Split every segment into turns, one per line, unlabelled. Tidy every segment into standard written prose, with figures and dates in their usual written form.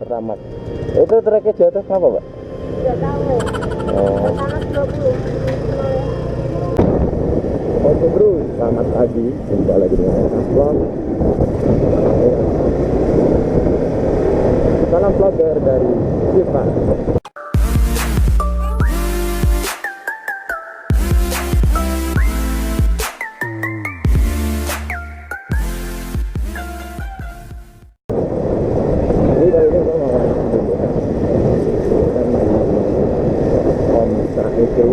Pertamax. Itu treknya di atas apa, Pak?
Tidak tahu.
Oh.
Panas 20.
Oke bro, selamat pagi. Jumpa lagi dengan vlog. Salam vlogger dari Sipa. Jadi kali ini gue mau ya.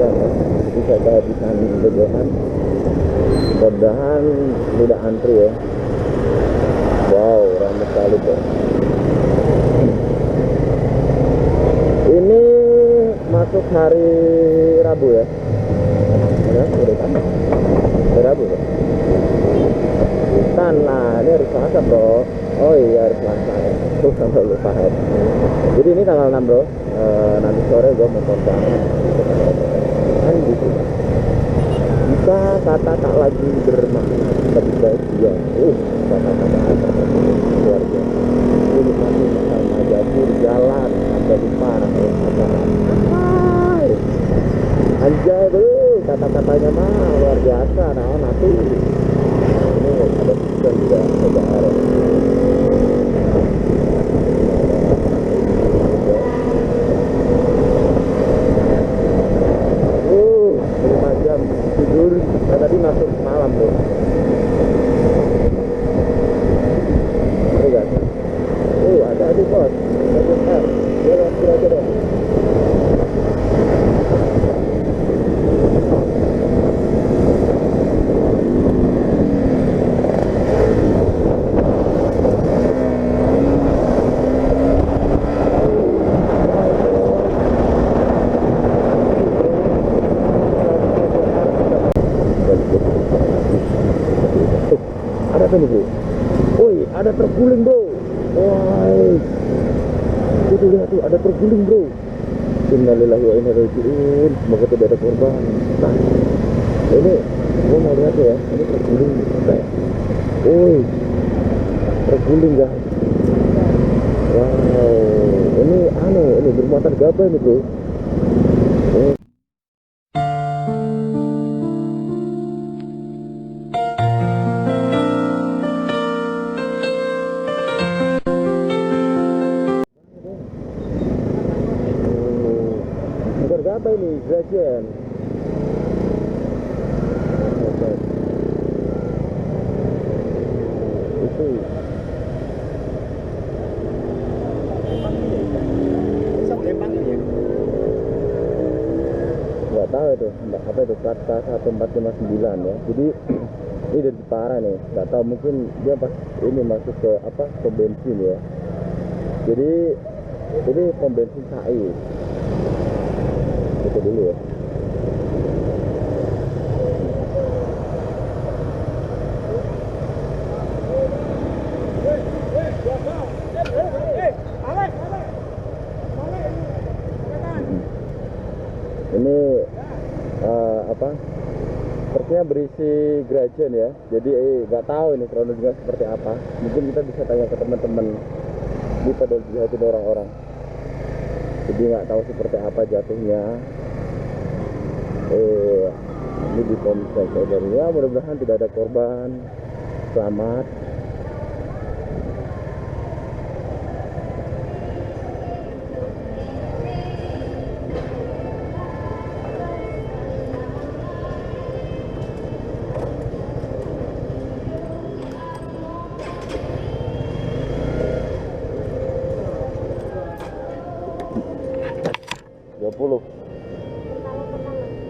Jadi saya kehabisan bebehan. Mudah-mudahan tidak antri ya. Wow, ramai sekali bro. Ini masuk hari Rabu ya. Ya, udah kan? Hari Rabu bro. Bukan lah, ini hari Selasa bro. Oh iya, hari Selasa ya. Tuh sampai lupa ya. Jadi ini tanggal 6 bro. Nanti sore gue mau kondangan. Kan gitu. Jika kata tak lagi bermakna lebih baik dia. Kata-kata luar biasa. Ini masih makan majapur jalan sampai di parah ya. Anjay. Anjay bro, kata-katanya mah luar biasa. Nah nanti ini ada tulisan juga saudara. Tidur, nah, tadi masuk malam tuh. Ini kan? Ada di bos. Bentar, dia lagi aja deh. Ada apa nih bro? Woi, ada terguling bro. Woi, itu lihat tuh, ada terguling bro. Innalillahi wa inna ilaihi raji'un. Semoga tidak ada korban. Nah, ini gua mau lihat ya. Ini terguling kayak. Woi, terguling guys. Wow, ini bermuatan gabah nih bro. Apa ini? Gradient. Itu. Nggak tahu itu, apa itu kata 1459 ya. Jadi ini dari Jepara nih. Nggak tahu, mungkin dia pas ini masuk ke apa? Ke bensin ya. Jadi ini pom bensin KAI. Itu dulu ya. Ini apa? Sepertinya berisi Gradient ya. Jadi nggak tahu ini kronologinya seperti apa. Mungkin kita bisa tanya ke teman-teman di pedal jihadin orang-orang. Jadi nggak tahu seperti apa jatuhnya. Ini di kompleks saudara ya, mudah-mudahan tidak ada korban. Selamat.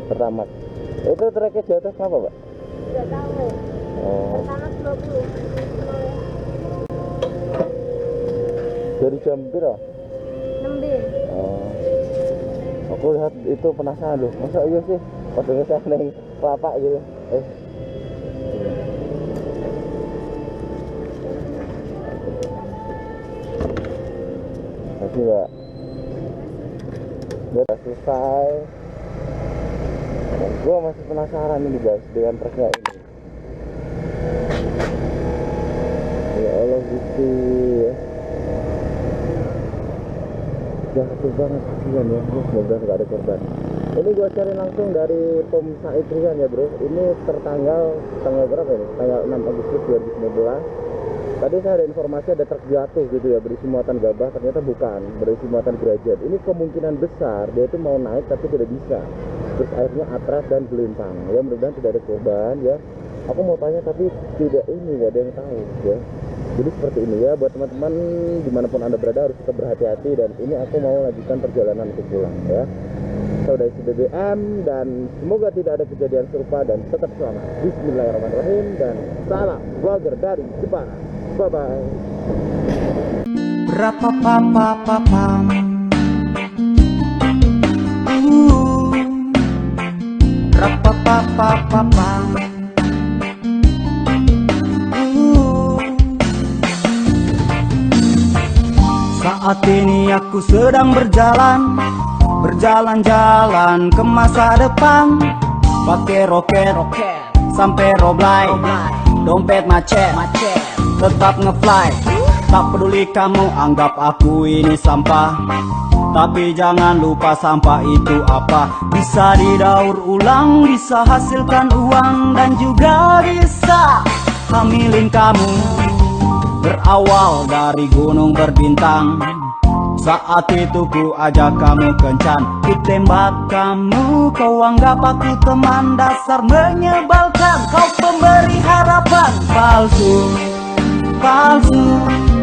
Pertamax. Itu treknya di atas apa, Pak?
Tidak tahu.
Oh.
Panas 20.
Dari jam berapa?
6.
Oh. Aku lihat itu penasaran loh. Masa iya sih? Padahal saya neng kelapa gitu. Masih Mbak. Udah selesai. Gue masih penasaran ini guys dengan truknya ini. Ya Allah gitu ya. jatuh banget, kasihan ya. Semoga nggak ada korban. Ini gua cari langsung dari Pom Said Rian ya bro. Ini tanggal berapa ini? Tanggal 6 Agustus 2019. Tadi saya ada informasi ada truk jatuh gitu ya, berisi muatan gabah, ternyata bukan, berisi muatan gerajat. Ini kemungkinan besar dia itu mau naik tapi tidak bisa. Terus akhirnya atras dan gelintang. Ya mudah-mudahan tidak ada korban ya. Aku mau tanya tapi tidak ada yang tahu ya. Jadi seperti ini ya, buat teman-teman dimanapun anda berada harus tetap berhati-hati, dan ini aku mau lanjutkan perjalanan untuk pulang ya. Saya udah isi BBM dan semoga tidak ada kejadian serupa dan tetap selamat. Bismillahirrahmanirrahim dan salam vlogger dari Jepang. Bye bye.
Rapapapapapam. Rapapapapapam. Saat ini aku sedang berjalan-jalan ke masa depan. Pakai roket sampai roblai, dompet macet, tetap ngefly. Tak peduli kamu anggap aku ini sampah, tapi jangan lupa sampah itu apa. Bisa didaur ulang, bisa hasilkan uang, dan juga bisa hamilin kamu. Berawal dari gunung berbintang, saat itu ku ajak kamu kencan. Ku tembak kamu, kau anggap aku teman. Dasar menyebalkan, kau pemberi harapan palsu.